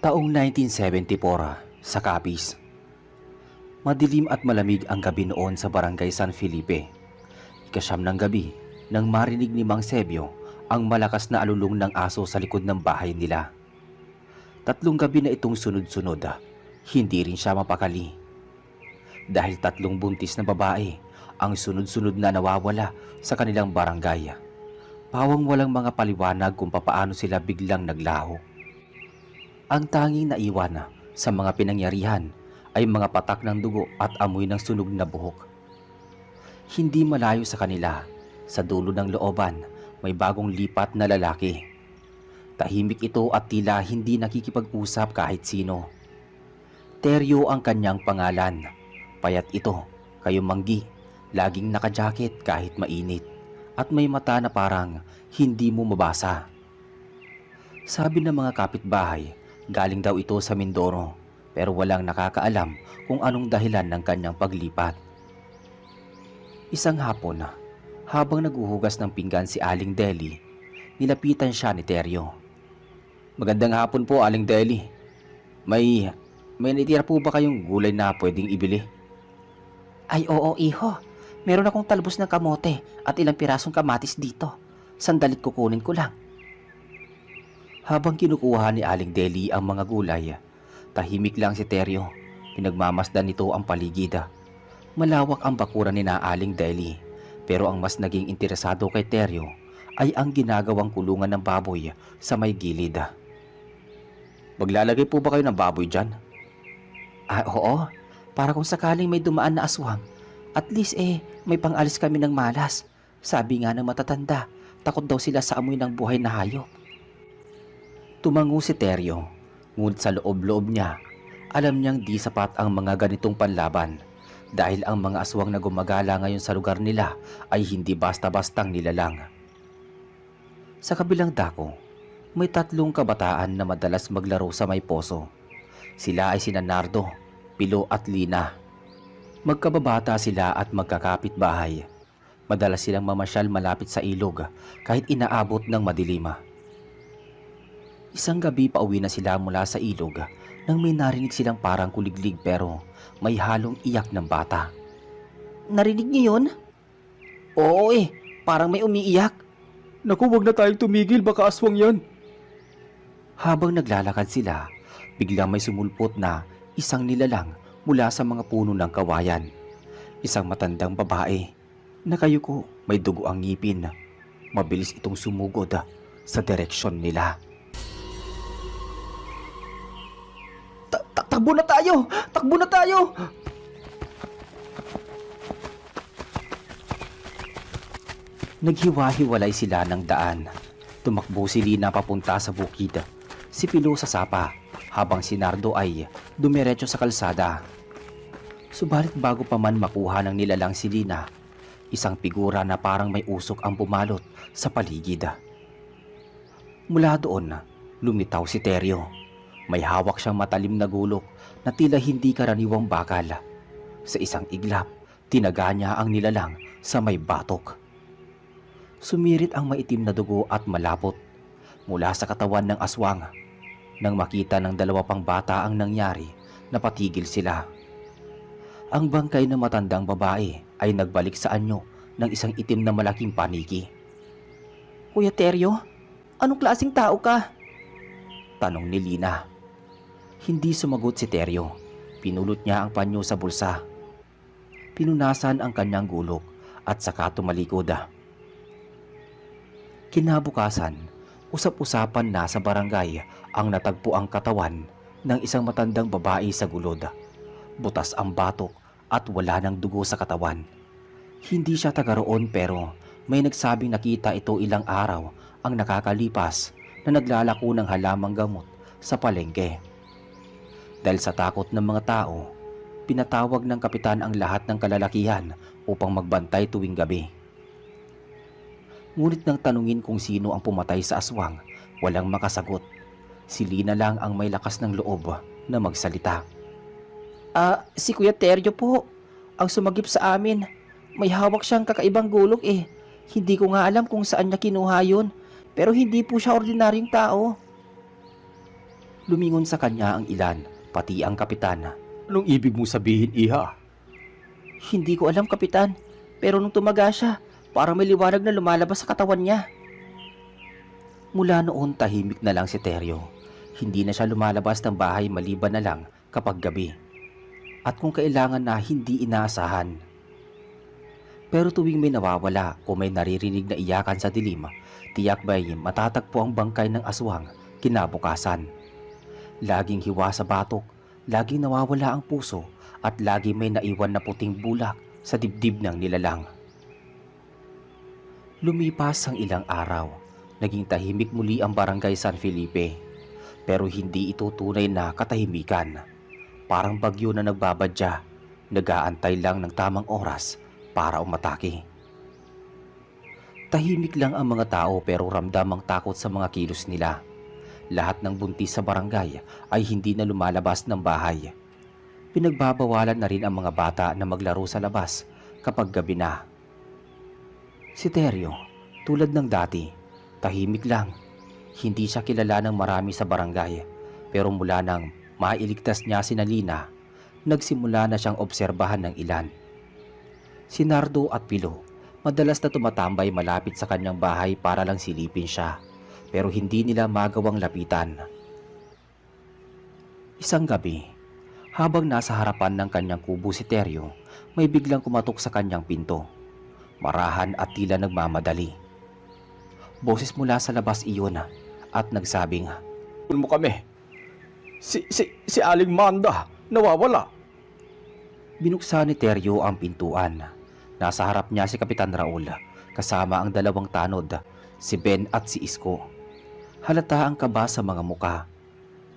Taong 1974 sa Capiz. Madilim at malamig ang gabi noon sa Barangay San Felipe. Ikasyam ng gabi nang marinig ni Mang Sebio ang malakas na alulong ng aso sa likod ng bahay nila. 3 gabi na itong sunod-sunod, hindi rin siya mapakali. Dahil 3 buntis na babae ang sunod-sunod na nawawala sa kanilang barangay. Pawang walang mga paliwanag kung papaano sila biglang naglaho. Ang tanging naiwan sa mga pinangyarihan ay mga patak ng dugo at amoy ng sunog na buhok. Hindi malayo sa kanila, sa dulo ng looban, may bagong lipat na lalaki. Tahimik ito at tila hindi nakikipag-usap kahit sino. Teryo ang kanyang pangalan. Payat ito, kayumanggi, laging naka-jacket kahit mainit, at may mata na parang hindi mo mabasa. Sabi ng mga kapitbahay, galing daw ito sa Mindoro, pero walang nakakaalam kung anong dahilan ng kanyang paglipat. Isang hapon, habang naguhugas ng pinggan si Aling Deli, nilapitan siya ni Teryo. "Magandang hapon po, Aling Deli. May natitira po ba kayong gulay na pwedeng ibili?" Ay oo, iho. Meron akong talbos ng kamote at ilang pirasong kamatis dito. Sandalit kukunin ko lang. Habang kinukuha ni Aling Deli ang mga gulay, tahimik lang si Teryo. Pinagmamasdan nito ang paligid. Malawak ang bakuran ni na Aling Deli, pero ang mas naging interesado kay Teryo ay ang ginagawang kulungan ng baboy sa may gilid. "Maglalagay po ba kayo ng baboy dyan?" Oo. Para kung sakaling may dumaan na aswang, at least may pangalis kami ng malas. Sabi nga ng matatanda, takot daw sila sa amoy ng buhay na hayop. Tumango si Teryo, ngunit sa loob-loob niya, alam niyang di sapat ang mga ganitong panlaban dahil ang mga aswang na gumagala ngayon sa lugar nila ay hindi basta-bastang nilalang. Sa kabilang dako, may 3 kabataan na madalas maglaro sa may poso. Sila ay sina Nardo, Pilo at Lina. Magkababata sila at magkakapit bahay. Madalas silang mamasyal malapit sa ilog kahit inaabot ng madilim. Isang gabi pauwi na sila mula sa ilog nang may narinig silang parang kuliglig pero may halong iyak ng bata. Narinig niyo yun? Oo parang may umiiyak. "Naku, wag na tayong tumigil, baka aswang yan." Habang naglalakad sila, biglang may sumulpot na isang nilalang mula sa mga puno ng kawayan. Isang matandang babae, nakayuko, may dugo ang ngipin. Mabilis itong sumugod sa direksyon nila. Takbo na tayo! Takbo na tayo! Naghiwa-hiwalay sila ng daan. Tumakbo si Lina papunta sa bukid, si Pilo sa sapa, habang si Nardo ay dumiretso sa kalsada. Subalit bago pa man makuha ng nilalang si Lina, isang figura na parang may usok ang bumalot sa paligid. Mula doon, lumitaw si Teryo. May hawak siyang matalim na gulok na tila hindi karaniwang bakal. Sa isang iglap, tinaga niya ang nilalang sa may batok. Sumirit ang maitim na dugo at malapot mula sa katawan ng aswang. Nang makita ng 2 pang bata ang nangyari, napatigil sila. Ang bangkay ng matandang babae ay nagbalik sa anyo ng isang itim na malaking paniki. Kuya Teryo, anong klaseng tao ka? Tanong ni Lina. Hindi sumagot si Teryo. Pinulot niya ang panyo sa bulsa. Pinunasan ang kanyang gulok at saka tumalikod. Kinabukasan, usap-usapan na sa barangay ang natagpo ang katawan ng isang matandang babae sa gulod. Butas ang batok at wala ng dugo sa katawan. Hindi siya taga roon pero may nagsabing nakita ito ilang araw ang nakakalipas na naglalako ng halamang gamot sa palengke. Dahil sa takot ng mga tao, pinatawag ng kapitan ang lahat ng kalalakihan upang magbantay tuwing gabi. Ngunit nang tanungin kung sino ang pumatay sa aswang, walang makasagot. Si Lina lang ang may lakas ng loob na magsalita. Si Kuya Teryo po. Ang sumagip sa amin. May hawak siyang kakaibang gulok Hindi ko nga alam kung saan niya kinuha yun. Pero hindi po siya ordinaryong tao. Lumingon sa kanya ang ilan, pati ang kapitan. Anong ibig mong sabihin, Iha? Hindi ko alam, kapitan, pero nung tumaga siya, parang may liwanag na lumalabas sa katawan niya. Mula noon tahimik na lang si Teryo. Hindi na siya lumalabas ng bahay maliban na lang kapag gabi. At kung kailangan na hindi inaasahan. Pero tuwing may nawawala o may naririnig na iyakan sa dilim, tiyak ba'y matatagpo ang bangkay ng aswang kinabukasan. Laging hiwa sa batok, laging nawawala ang puso, at lagi may naiwan na puting bulak sa dibdib ng nilalang. Lumipas ang ilang araw, naging tahimik muli ang barangay San Felipe. Pero hindi ito tunay na katahimikan. Parang bagyo na nagbabadya, nag-aantay lang ng tamang oras para umatake. Tahimik lang ang mga tao pero ramdam ang takot sa mga kilos nila. Lahat ng buntis sa barangay ay hindi na lumalabas ng bahay. Pinagbabawalan na rin ang mga bata na maglaro sa labas kapag gabi na. Si Teryo, tulad ng dati, tahimik lang. Hindi siya kilala ng marami sa barangay, pero mula nang mailigtas niya si Nalina, nagsimula na siyang obserbahan ng ilan. Si Nardo at Pilo, madalas na tumatambay malapit sa kanyang bahay para lang silipin siya, pero hindi nila magawang lapitan. Isang gabi, habang nasa harapan ng kanyang kubo si Teryo, may biglang kumatok sa kanyang pinto. Marahan at tila nagmamadali. Boses mula sa labas iyon at nagsabing, Tulong mo kami. Si Aling Manda, nawawala. Binuksan ni Teryo ang pintuan. Nasa harap niya si Kapitan Raul, kasama ang dalawang tanod, si Ben at si Isko. Halata ang kaba sa mga muka.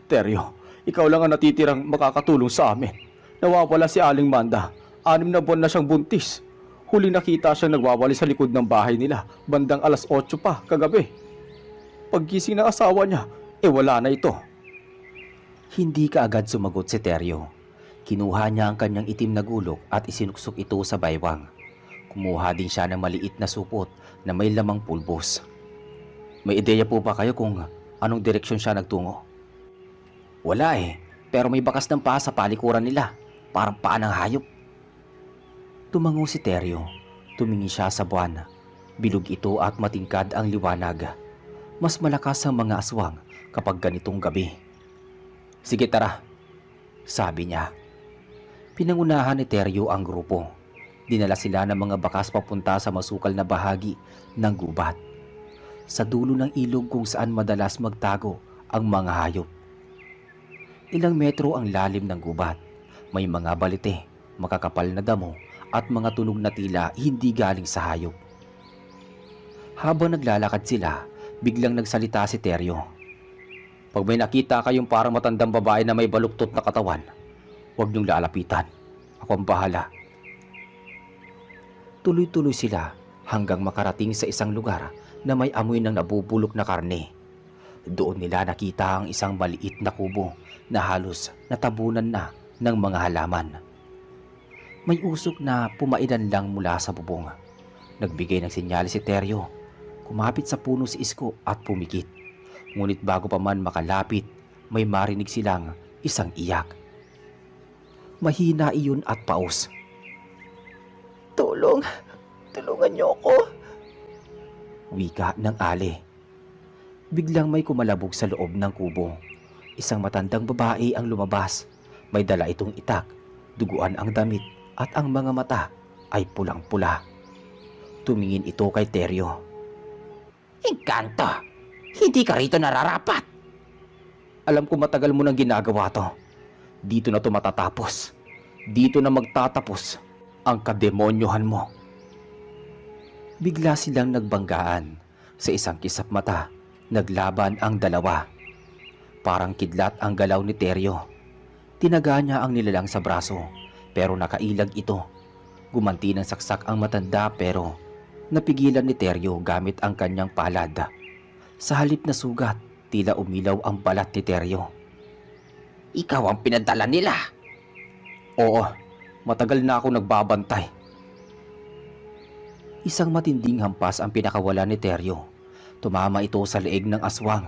Teryo, ikaw lang ang natitirang makakatulong sa amin. Nawawala si Aling Manda. 6 na buwan na siyang buntis. Huli nakita siyang nagwawali sa likod ng bahay nila, bandang 8:00 pa kagabi. Paggising ng asawa niya, wala na ito. Hindi kaagad sumagot si Teryo. Kinuha niya ang kanyang itim na gulok at isinuksok ito sa baywang. Kumuha din siya ng maliit na supot na may lamang pulbos. May ideya po ba kayo kung anong direksyon siya nagtungo? Wala pero may bakas ng paa sa palikuran nila, parang paa ng hayop. Tumango si Teryo. Tumingin siya sa buwan. Bilog ito at matingkad ang liwanag. Mas malakas ang mga aswang kapag ganitong gabi. Sige tara, sabi niya. Pinangunahan ni Teryo ang grupo. Dinala sila ng mga bakas papunta sa masukal na bahagi ng gubat. Sa dulo ng ilog kung saan madalas magtago ang mga hayop. Ilang metro ang lalim ng gubat. May mga balite, makakapal na damo at mga tunog na tila hindi galing sa hayop. Habang naglalakad sila, biglang nagsalita si Teryo. Pag may nakita kayong parang matandang babae na may baluktot na katawan, huwag niyong lalapitan. Ako ang bahala. Tuloy-tuloy sila hanggang makarating sa isang lugar na may amoy ng nabubulok na karne. Doon nila nakita ang isang maliit na kubo na halos natabunan na ng mga halaman. May usok na pumailan lang mula sa bubong. Nagbigay ng senyales si Teryo. Kumapit sa puno si Isko at pumikit. Ngunit bago pa man makalapit, may marinig silang isang iyak. Mahina iyon at paus. Tulong! Tulungan niyo ako! Wika ng ale. Biglang may kumalabog sa loob ng kubo. Isang matandang babae ang lumabas. May dala itong itak, duguan ang damit at ang mga mata ay pulang-pula. Tumingin ito kay Teryo. Engkanto! Hindi ka rito nararapat! Alam ko matagal mo nang ginagawa to. Dito na to matatapos. Dito na magtatapos ang kademonyohan mo. Bigla silang nagbanggaan. Sa isang kisap mata, naglaban ang dalawa. Parang kidlat ang galaw ni Teryo. Tinaga niya ang nilalang sa braso, pero nakailag ito. Gumanti ng saksak ang matanda pero napigilan ni Teryo gamit ang kanyang palad. Sa halip na sugat, tila umilaw ang balat ni Teryo. Ikaw ang pinadala nila. Oo, matagal na ako nagbabantay. Isang matinding hampas ang pinakawala ni Teryo. Tumama ito sa leeg ng aswang.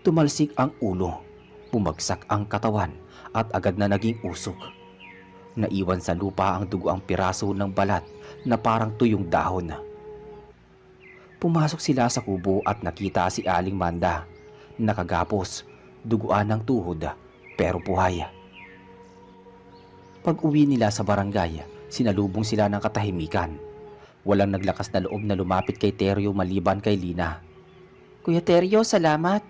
Tumalsik ang ulo. Bumagsak ang katawan at agad na naging usok. Naiwan sa lupa ang dugo ang piraso ng balat na parang tuyong dahon. Pumasok sila sa kubo at nakita si Aling Manda. Nakagapos, duguan ng tuhod pero buhay. Pag-uwi nila sa barangay, sinalubong sila ng katahimikan. Walang naglakas na loob na lumapit kay Teryo maliban kay Lina. "Kuya Teryo, salamat."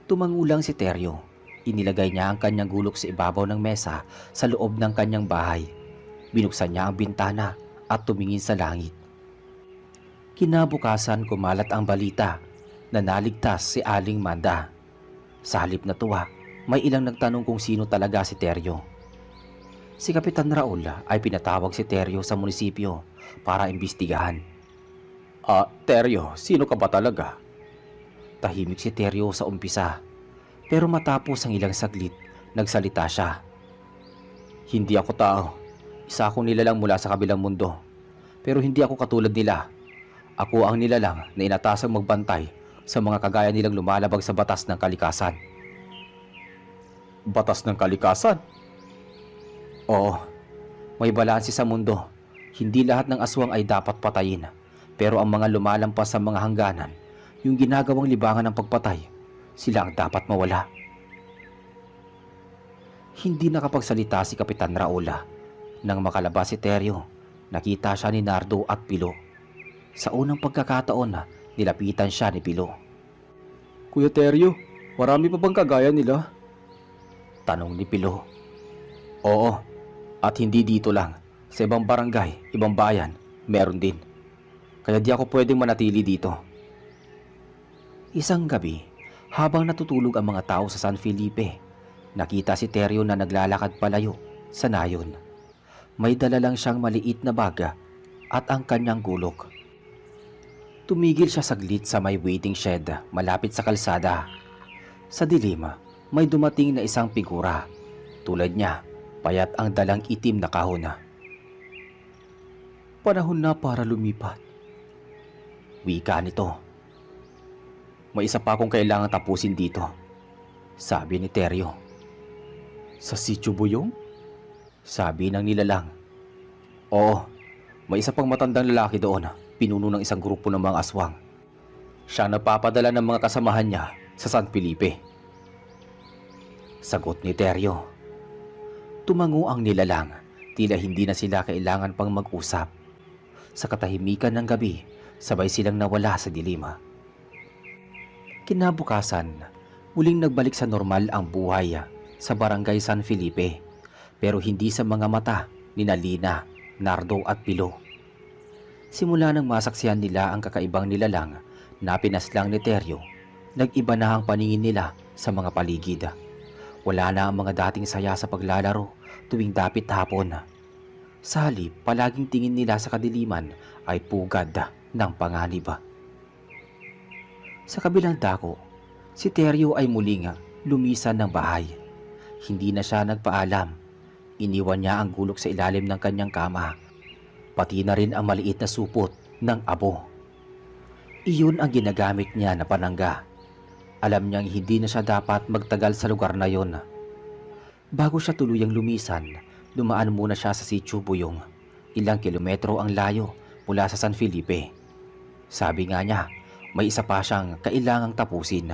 Tumangulang si Teryo. Inilagay niya ang kanyang gulok sa ibabaw ng mesa sa loob ng kanyang bahay. Binuksan niya ang bintana at tumingin sa langit. Kinabukasan kumalat ang balita na naligtas si Aling Manda. Sa halip na tuwa, may ilang nagtanong kung sino talaga si Teryo. Si Kapitan Raul ay pinatawag si Teryo sa munisipyo para imbestigahan. Teryo, sino ka ba talaga?" Tahimik si Teryo sa umpisa, pero matapos ang ilang saglit, nagsalita siya. "Hindi ako tao. Isa akong nilalang mula sa kabilang mundo. Pero hindi ako katulad nila. Ako ang nilalang na inatasang magbantay sa mga kagaya nilang lumalabag sa batas ng kalikasan." "Batas ng kalikasan?" "Oo. May balanse sa mundo. Hindi lahat ng aswang ay dapat patayin. Pero ang mga lumalampas sa mga hangganan, yung ginagawang libangan ng pagpatay, sila ang dapat mawala." Hindi nakapagsalita si Kapitan Raul. Nang makalabas si Teryo, nakita siya ni Nardo at Pilo. Sa unang pagkakataon, nilapitan siya ni Pilo. "Kuya Teryo, marami pa bang kagaya nila?" tanong ni Pilo. "Oo, at hindi dito lang. Sa ibang barangay, ibang bayan, meron din. Kaya di ako pwedeng manatili dito." Isang gabi, habang natutulog ang mga tao sa San Felipe, nakita si Teryo na naglalakad palayo sa nayon. May dala lang siyang maliit na baga at ang kanyang gulok. Tumigil siya saglit sa may waiting shed malapit sa kalsada. Sa dilim, may dumating na isang figura. Tulad niya, payat ang dalang itim na kahon. "Panahon na para lumipat," wika nito. "May isa pa akong kailangan tapusin dito," sabi ni Teryo. "Sa Sitio Buyong?" sabi ng nilalang. "Oo, may isa pang matandang lalaki doon, pinuno ng isang grupo ng mga aswang. Siya nagpapadala ng mga kasamahan niya sa San Felipe," sagot ni Teryo. Tumango ang nilalang, tila hindi na sila kailangan pang mag-usap. Sa katahimikan ng gabi, sabay silang nawala sa dilim. Kinabukasan, muling nagbalik sa normal ang buhay sa barangay San Felipe, pero hindi sa mga mata ni Lina, Nardo at Pilo. Simula nang masaksihan nila ang kakaibang nilalang na pinaslang ni Teryo, nag-iba na ang paningin nila sa mga paligid. Wala na ang mga dating saya sa paglalaro tuwing dapit hapon. Sa halip, palaging tingin nila sa kadiliman ay pugad ng panganib. Sa kabilang dako, si Teryo ay muling lumisan ng bahay. Hindi na siya nagpaalam. Iniwan niya ang gulok sa ilalim ng kanyang kama, pati na rin ang maliit na supot ng abo. Iyon ang ginagamit niya na panangga. Alam niyang hindi na siya dapat magtagal sa lugar na yon. Bago siya tuluyang lumisan, dumaan muna siya sa Sitio Buyong. Ilang kilometro ang layo mula sa San Felipe. Sabi nga niya, may isa pa siyang kailangang tapusin.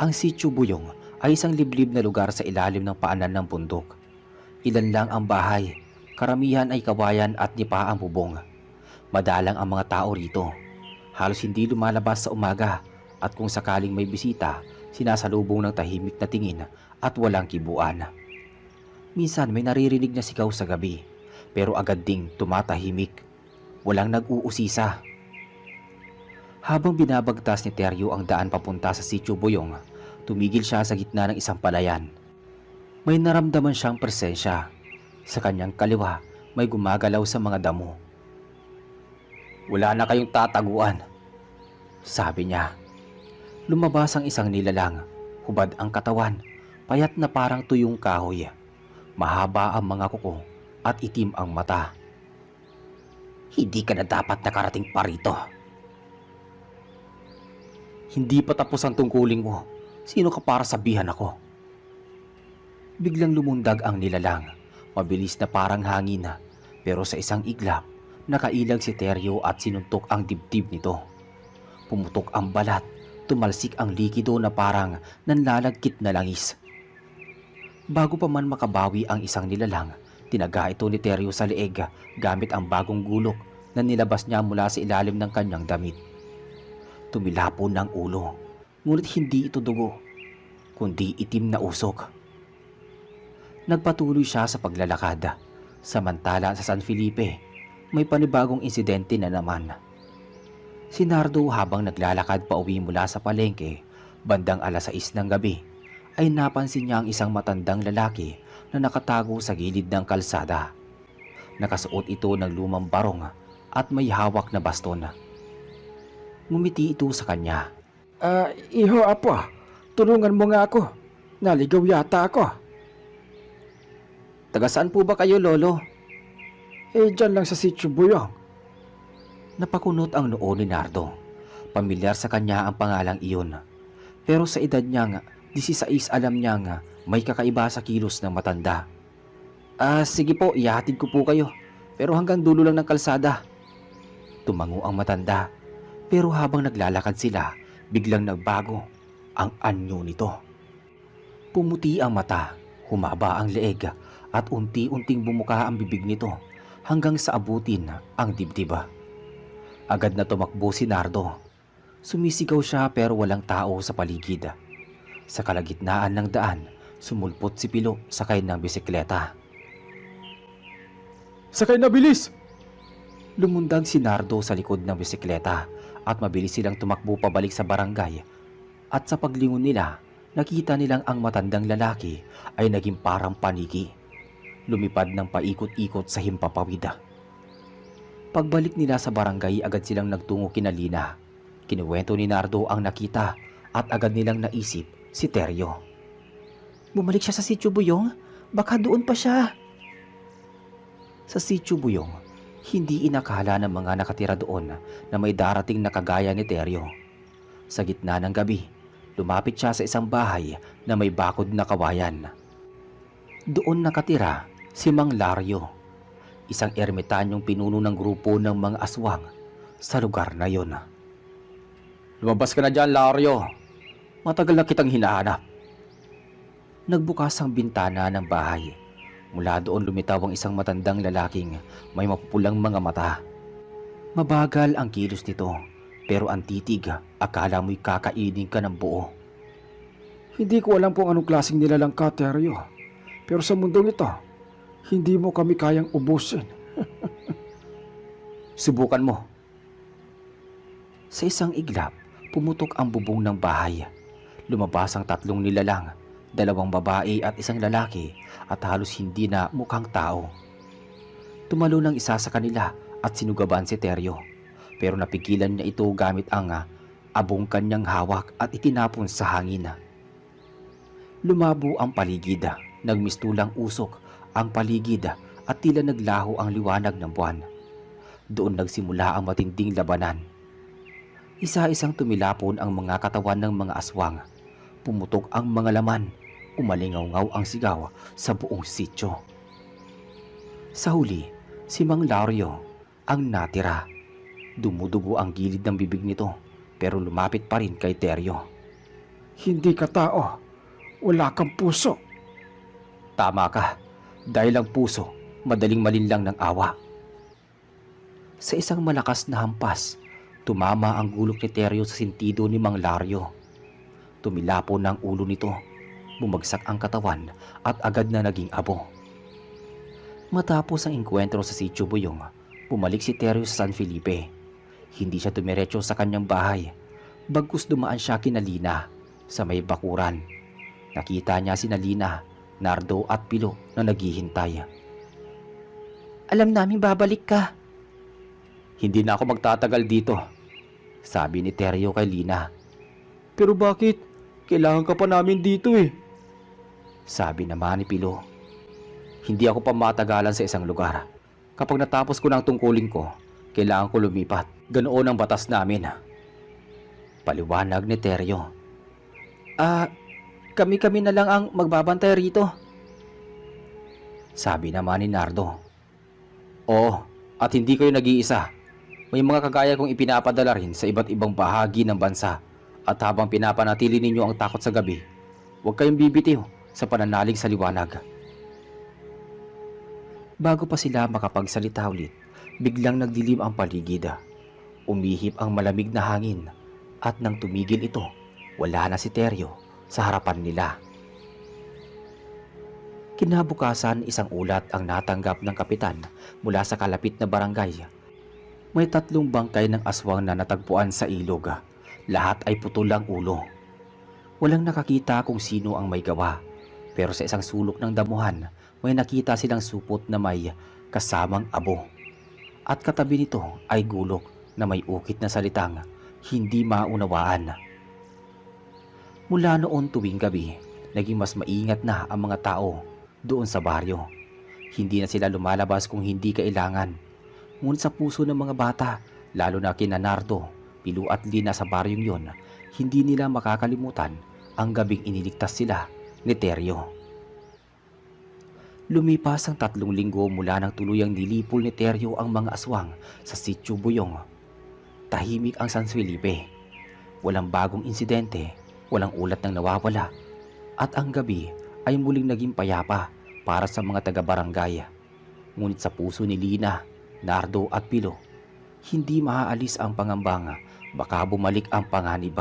Ang Sitio Buyong ay isang liblib na lugar sa ilalim ng paanan ng bundok. Ilan lang ang bahay, karamihan ay kawayan at nipa ang bubong. Madalang ang mga tao rito. Halos hindi lumalabas sa umaga at kung sakaling may bisita, sinasalubong ng tahimik na tingin at walang kibuan. Minsan may naririnig na sigaw sa gabi, pero agad ding tumatahimik. Walang nag-uusisa. Habang binabagtas ni Teryo ang daan papunta sa Sitio Buyong, tumigil siya sa gitna ng isang palayan. May naramdaman siyang presensya. Sa kanyang kaliwa, may gumagalaw sa mga damo. "Wala na kayong tataguan," sabi niya. Lumabas ang isang nilalang. Hubad ang katawan, payat na parang tuyong kahoy. Mahaba ang mga kuko at itim ang mata. "Hindi ka na dapat nakarating pa rito." "Hindi pa tapos ang tungkulin mo. Sino ka para sabihan ako? Biglang lumundag ang nilalang, mabilis na parang hangin, pero sa isang iglap, nakailag si Teryo at sinuntok ang dibdib nito. Pumutok ang balat, tumalsik ang likido na parang nanlalagkit na langis. Bago pa man makabawi ang isang nilalang, tinaga ito ni Teryo sa leeg gamit ang bagong gulok na nilabas niya mula sa ilalim ng kanyang damit. Tumilapon ng ulo, ngunit hindi ito dugo, kundi itim na usok. Nagpatuloy siya sa paglalakad, samantala sa San Felipe, may panibagong insidente na naman. Si Nardo habang naglalakad pa uwi mula sa palengke, bandang 6:00 ng gabi, ay napansin niya ang isang matandang lalaki na nakatago sa gilid ng kalsada. Nakasuot ito ng lumang barong at may hawak na baston. Ngumiti ito sa kanya. Iho apo, tulungan mo nga ako. Naligaw yata ako. Taga saan po ba kayo, Lolo? Dyan lang sa Sitio Buyong. Napakunot ang noo ni Nardo. Pamilyar sa kanya ang pangalang iyon. Pero sa edad niyang 16 alam niyang may kakaiba sa kilos ng matanda. Sige po, ihahatid ko po kayo. Pero hanggang dulo lang ng kalsada. Tumango ang matanda. Pero habang naglalakad sila, biglang nagbago ang anyo nito. Pumuti ang mata, humaba ang leeg, at unti-unting bumuka ang bibig nito hanggang sa abutin ang dibdib. Agad na tumakbo si Nardo. Sumisigaw siya pero walang tao sa paligid. Sa kalagitnaan ng daan, sumulpot si Pilo sakay ng bisikleta. Sakay na, bilis! Lumundag si Nardo sa likod ng bisikleta at mabilis silang tumakbo pabalik sa barangay. At sa paglingon nila, nakita nilang ang matandang lalaki ay naging parang paniki. Lumipad ng paikot-ikot sa himpapawid. Pagbalik nila sa barangay, agad silang nagtungo kina Lina. Kinuwento ni Nardo ang nakita at agad nilang naisip si Teryo. Bumalik siya sa Sitio Buyong? Baka doon pa siya. Sa Sitio Buyong, hindi inakala ng mga nakatira doon na may darating na kagaya ni Teryo. Sa gitna ng gabi, lumapit siya sa isang bahay na may bakod na kawayan. Doon nakatira si Mang Lario, isang ermitanyong pinuno ng grupo ng mga aswang sa lugar na yon. Lumabas ka na dyan, Lario. Matagal na kitang hinahanap. Nagbukas ang bintana ng bahay. Mula doon lumitaw ang isang matandang lalaking may mapupulang mga mata. Mabagal ang kilos nito, pero ang titig, akala mo'y kakainin ka ng buo. Hindi ko alam kung anong klaseng nilalang ka, Teryo. Pero sa mundong ito, hindi mo kami kayang ubusin. Subukan mo. Sa isang iglap, pumutok ang bubong ng bahay. Lumabas ang 3 nilalang, 2 babae at 1 lalaki, at halos hindi na mukhang tao. Tumalo ng isa sa kanila at sinugaban si Teryo, pero napigilan niya ito gamit ang abong kanyang hawak at itinapon sa hangin. Lumabo ang paligid, nagmistulang usok ang paligid at tila naglaho ang liwanag ng buwan. Doon nagsimula ang matinding labanan. Isa-isang tumilapon ang mga katawan ng mga aswang. Pumutok ang mga laman. Umalingaw-ngaw ang sigaw sa buong sityo. Sa huli, si Mang Lario ang natira. Dumudugo ang gilid ng bibig nito, pero lumapit pa rin kay Teryo. Hindi ka tao. Wala kang puso. Tama ka. Dahil ang puso, madaling malinlang ng awa. Sa isang malakas na hampas, tumama ang gulok ni Teryo sa sentido ni Mang Lario. Tumilapon ang ulo nito. Bumagsak ang katawan at agad na naging abo. Matapos ang engkwentro sa Sitio Buyong, bumalik si Teryo sa San Felipe. Hindi siya tumiretso sa kanyang bahay. Bagkus dumaan siya kina Lina sa may bakuran. Nakita niya si Lina, Nardo at Pilo na naghihintay. Alam namin babalik ka. Hindi na ako magtatagal dito, sabi ni Teryo kay Lina. Pero bakit? Kailangan ka pa namin dito eh. Sabi naman ni Pilo. Hindi ako pa matagalan sa isang lugar. Kapag natapos ko ng tungkulin ko, kailangan ko lumipat. Ganoon ang batas namin. Paliwanag ni Teryo. Kami-kami na lang ang magbabantay rito. Sabi naman ni Nardo. Oo, at hindi kayo nag-iisa. May mga kagaya kong ipinapadala rin sa iba't ibang bahagi ng bansa. At habang pinapanatili ninyo ang takot sa gabi, huwag kayong bibitiw sa pananalig sa liwanag. Bago pa sila makapagsalita ulit, biglang nagdilim ang paligid. Umihip ang malamig na hangin at nang tumigil ito, wala na si Teryo sa harapan nila. Kinabukasan, isang ulat ang natanggap ng kapitan mula sa kalapit na barangay. May 3 bangkay ng aswang na natagpuan sa ilog. Lahat ay putol ang ulo. Walang nakakita kung sino ang may gawa, pero sa isang sulok ng damuhan, may nakita silang supot na may kasamang abo. At katabi nito ay gulok na may ukit na salitang hindi maunawaan. Mula noon tuwing gabi, naging mas maingat na ang mga tao doon sa baryo. Hindi na sila lumalabas kung hindi kailangan. Ngunit sa puso ng mga bata, lalo na kina Nardo, Pilu at Lina sa baryong yon, hindi nila makakalimutan ang gabing iniligtas sila ni Teryo. Lumipas ang 3 linggo mula nang tuluyang nilipol ni Teryo ang mga aswang sa Sitio Buyong. Tahimik ang San Felipe. Walang bagong insidente, walang ulat ng nawawala, at ang gabi ay muling naging payapa para sa mga taga-barangay. Ngunit sa puso ni Lina, Nardo at Pilo, hindi maaalis ang pangambang baka bumalik ang panganib.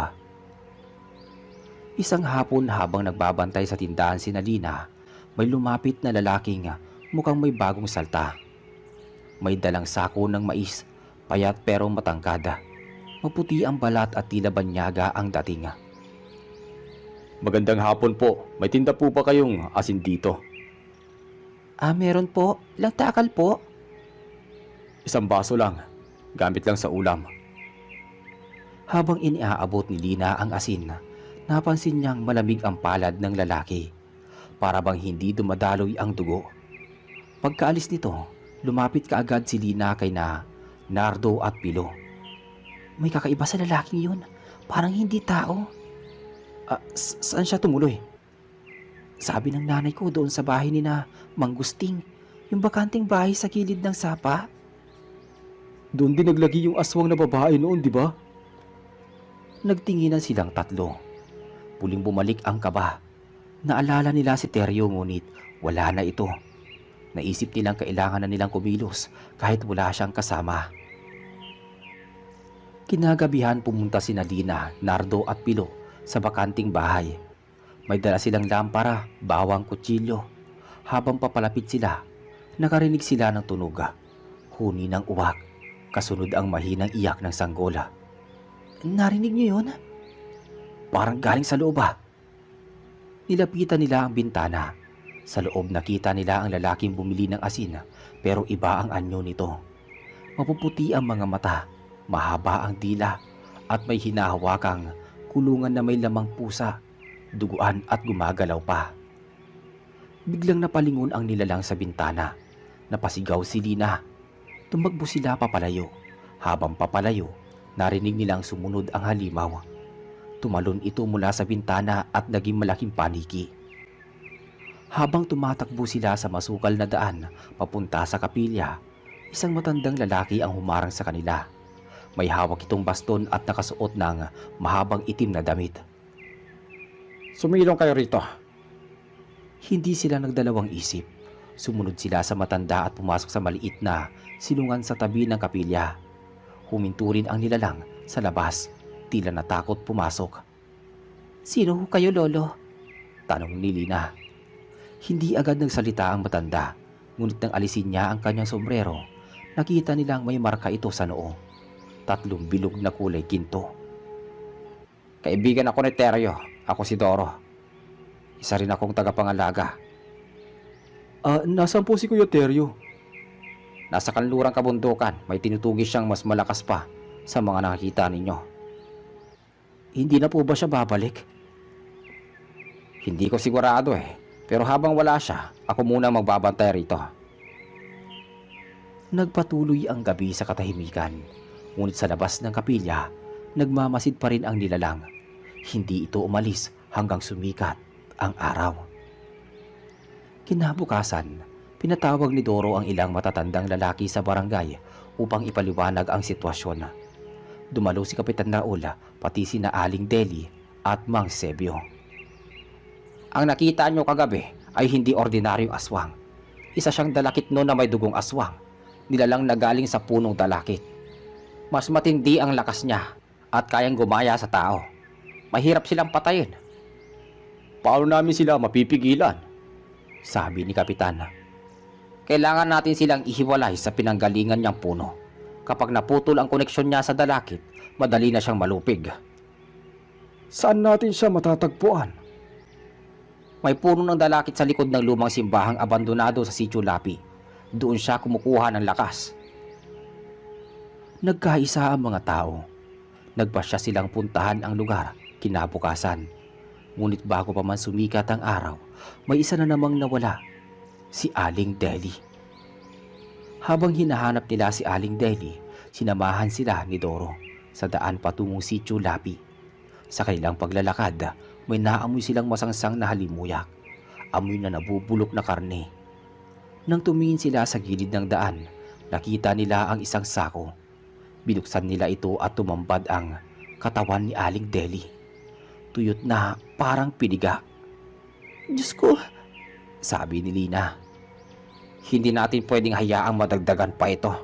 Isang hapon habang nagbabantay sa tindahan si Lina, may lumapit na lalaking mukhang may bagong salta. May dalang sako ng mais, payat pero matangkada. Maputi ang balat at tila banyaga ang dating. Magandang hapon po. May tinda po ba kayong asin dito? Meron po. Ilang takal po? Isang baso lang. Gamit lang sa ulam. Habang iniaabot ni Lina ang asin, napansin niyang malamig ang palad ng lalaki. Para bang hindi dumadaloy ang dugo. Pagkaalis nito, lumapit kaagad si Lina kay Nardo at Pilo. May kakaiba sa lalaking yun. Parang hindi tao. Saan siya tumuloy? Sabi ng nanay ko doon sa bahay ni Manggusting. Yung bakanting bahay sa gilid ng sapa. Doon din naglagi yung aswang na babae noon, di ba? Nagtinginan silang 3. Puling bumalik ang kaba. Naalala nila si Teryo ngunit wala na ito. Naisip nilang kailangan na nilang kumilos kahit wala siyang kasama. Kinagabihan pumunta si Lina, Nardo at Pilo sa bakanting bahay. May dala silang lampara, bawang, kutsilyo. Habang papalapit sila, nakarinig sila ng tunog. Huni ng uwak, kasunod ang mahinang iyak ng sanggola. Narinig niyo yun? Parang galing sa loob. Nilapitan nila ang bintana. Sa loob nakita nila ang lalaking bumili ng asin pero iba ang anyo nito. Mapuputi ang mga mata, mahaba ang dila at may hinahawakang kulungan na may lamang pusa, duguan at gumagalaw pa. Biglang napalingon ang nilalang sa bintana. Napasigaw si Lina. Tumakbo sila papalayo. Habang papalayo, narinig nilang sumunod ang halimaw. Tumalon ito mula sa bintana at naging malaking paniki. Habang tumatakbo sila sa masukal na daan papunta sa kapilya, isang matandang lalaki ang humarang sa kanila. May hawak itong baston at nakasuot ng mahabang itim na damit. Sumilong kayo rito. Hindi sila nagdalawang isip. Sumunod sila sa matanda at pumasok sa maliit na silungan sa tabi ng kapilya. Huminto rin ang nilalang sa labas, tila natakot pumasok. Sino ho kayo, Lolo? Tanong ni Lina. Hindi agad nagsalita ang matanda, ngunit nang alisin niya ang kanyang sombrero, nakita nilang may marka ito sa noo. 3 bilog na kulay ginto. Kaibigan ako ni Teryo. Ako si Doro. Isa rin akong tagapangalaga. Nasaan po si Kuya Teryo? Nasa kanlurang kabundukan, may tinutugis siyang mas malakas pa sa mga nakikita ninyo. Hindi na po ba siya babalik? Hindi ko sigurado pero habang wala siya, ako muna magbabantay rito. Nagpatuloy ang gabi sa katahimikan, ngunit sa labas ng kapilya, nagmamasid pa rin ang nilalang. Hindi ito umalis hanggang sumikat ang araw. Kinabukasan, pinatawag ni Doro ang ilang matatandang lalaki sa barangay upang ipaliwanag ang sitwasyon. Dumalo si Kapitan Raul, pati sina Aling Deli at Mang Sebio. Ang nakita nyo kagabi ay hindi ordinaryong aswang. Isa siyang dalakit no na may dugong aswang, nilalang na galing sa punong dalakit. Mas matindi ang lakas niya at kayang gumaya sa tao. Mahirap silang patayin. Paano namin sila mapipigilan? Sabi ni Kapitan. Kailangan natin silang ihiwalay sa pinanggalingan niyang puno. Kapag naputol ang koneksyon niya sa dalakit, madali na siyang malupig. Saan natin siya matatagpuan? May puno ng dalakit sa likod ng lumang simbahang abandonado sa Sitio Lapi. Doon siya kumukuha ng lakas. Nagkaisa ang mga tao. Nagpasya silang puntahan ang lugar kinabukasan. Ngunit bago pa man sumikat ang araw, may isa na namang nawala, si Aling Deli. Habang hinahanap nila si Aling Deli, sinamahan sila ni Doro sa daan patungong Sitio Lapi. Sa kanilang paglalakad, may naamoy silang masangsang na halimuyak, amoy na nabubulok na karne. Nang tumingin sila sa gilid ng daan, nakita nila ang isang sako. Binuksan nila ito at tumambad ang katawan ni Aling Deli. Tuyot na parang piniga. Diyos ko, Sabi ni Lina. Hindi natin pwedeng hayaang madagdagan pa ito.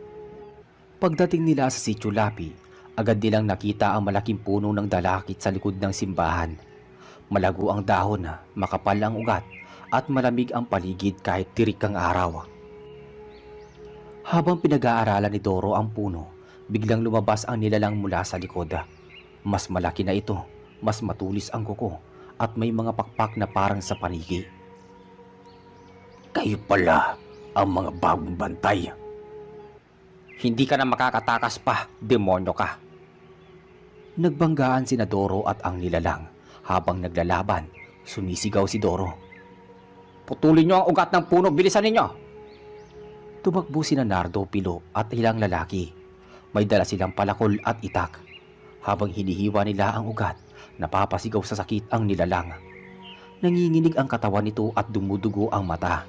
Pagdating nila sa Sitio Lapi, agad nilang nakita ang malaking puno ng dalakit sa likod ng simbahan. Malago ang dahon, makapal ang ugat, at malamig ang paligid kahit tirik ang araw. Habang pinag-aaralan ni Doro ang puno, biglang lumabas ang nilalang mula sa likod. Mas malaki na ito, mas matulis ang kuko, at may mga pakpak na parang sa paniki. Kayo pala ang mga bagong bantay. Hindi ka na makakatakas pa, demonyo ka. Nagbanggaan sina Doro at ang nilalang. Habang naglalaban, sumisigaw si Doro. Putulin niyo ang ugat ng puno, bilisan ninyo! Tumakbo sina Nardo, Pilo at ilang lalaki. May dala silang palakol at itak. Habang hinihiwa nila ang ugat, napapasigaw sa sakit ang nilalang. Nanginginig ang katawan nito at dumudugo ang mata.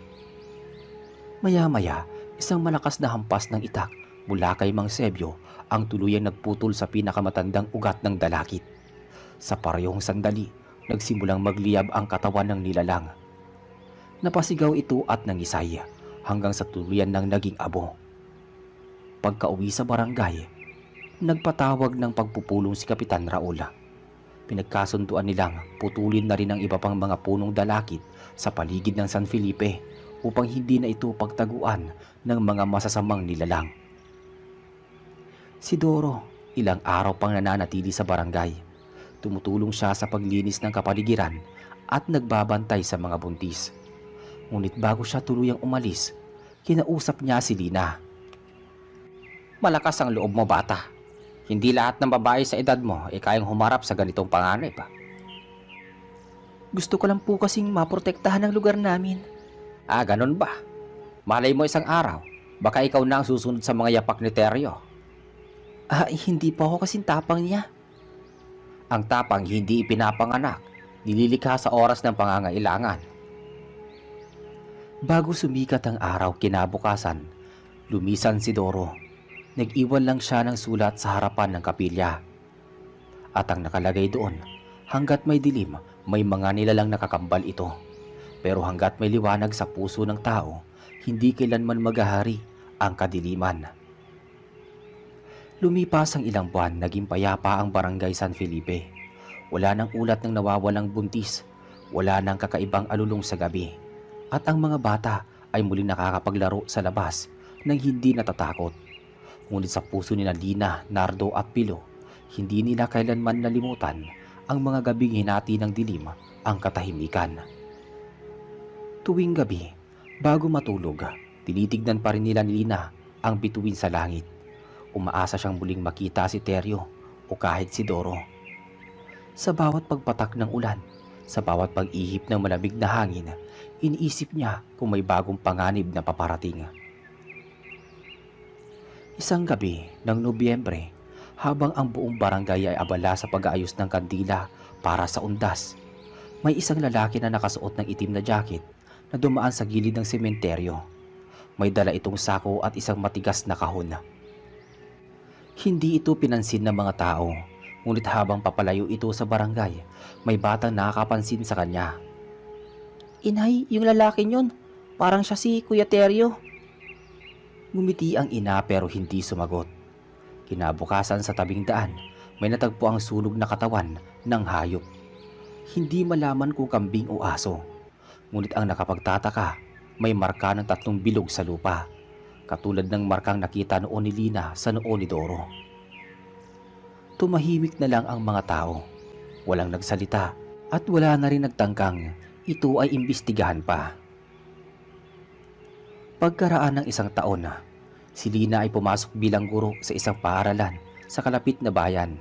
Maya-maya, isang malakas na hampas ng itak mula kay Mang Sebio ang tuluyang nagputol sa pinakamatandang ugat ng dalakit. Sa parehong sandali, nagsimulang magliyab ang katawan ng nilalang. Napasigaw ito at nangisay hanggang sa tuluyan ng naging abo. Pagka-uwi sa barangay, nagpatawag ng pagpupulong si Kapitan Raul. Pinagkasunduan nilang putulin na rin ang iba pang mga punong dalakit sa paligid ng San Felipe upang hindi na ito pagtaguan ng mga masasamang nilalang. Si Doro, ilang araw pang nananatili sa barangay. Tumutulong siya sa paglinis ng kapaligiran at nagbabantay sa mga buntis. Ngunit bago siya tuluyang umalis, kinausap niya si Lina. Malakas ang loob mo, bata. Hindi lahat ng babae sa edad mo ay kayang humarap sa ganitong panganib. gusto ko lang po kasing maprotektahan ang lugar namin. Ganun ba? Malay mo isang araw, baka ikaw na ang susunod sa mga yapak ni Teryo. Hindi po ako kasing tapang niya. Ang tapang hindi ipinapanganak, nililikha sa oras ng pangangailangan. Bago sumikat ang araw kinabukasan, lumisan si Doro. Nag-iwan lang siya ng sulat sa harapan ng kapilya. At ang nakalagay doon, hanggat may dilim, may mga nilalang nakakambal ito. Pero hanggat may liwanag sa puso ng tao, hindi kailanman maghahari ang kadiliman. Lumipas ang ilang buwan, naging payapa ang barangay San Felipe. Wala nang ulat ng nawawalang buntis, wala nang kakaibang alulong sa gabi. At ang mga bata ay muling nakakapaglaro sa labas nang hindi natatakot. Ngunit sa puso ni Lina, Nardo at Pilo, hindi nila kailanman nalimutan ang mga gabing hinati ng dilim ang katahimikan. Tuwing gabi, bago matulog, tinitignan pa rin nila ni Lina ang bituin sa langit. Umaasa siyang muling makita si Teryo o kahit si Doro. Sa bawat pagpatak ng ulan, sa bawat pag-ihip ng malamig na hangin, iniisip niya kung may bagong panganib na paparating. Isang gabi ng Nobyembre, habang ang buong barangay ay abala sa pag-aayos ng kandila para sa undas, May isang lalaki na nakasuot ng itim na jacket na dumaan sa gilid ng sementeryo. May dala itong sako at isang matigas na kahon. Hindi ito pinansin ng mga tao, ngunit habang papalayo ito sa barangay, may batang nakakapansin sa kanya. Inay, yung lalaki yun. Parang siya si Kuya Teryo. Ngumiti ang ina pero hindi sumagot. Kinabukasan sa tabing daan, may natagpo ang sunog na katawan ng hayop. Hindi malaman kung kambing o aso. Ngunit ang nakapagtataka, may marka ng 3 bilog sa lupa, katulad ng markang nakita noon ni Lina sa noo ni Doro. Tumahimik na lang ang mga tao. Walang nagsalita at wala na rin nagtangkang ito ay imbestigahan pa. Pagkaraan ng 1 taon na, si Lina ay pumasok bilang guro sa isang paaralan sa kalapit na bayan.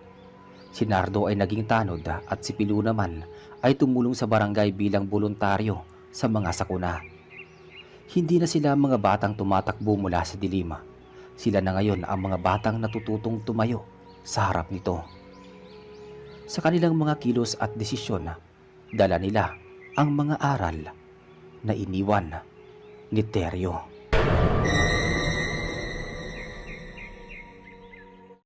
Si Nardo ay naging tanod at si Pilu naman ay tumulong sa barangay bilang voluntaryo sa mga sakuna. Hindi na sila mga batang tumatakbo mula sa dilim. Sila na ngayon ang mga batang natututong tumayo sa harap nito. Sa kanilang mga kilos at desisyon, dala nila ang mga aral na iniwan ni Teryo.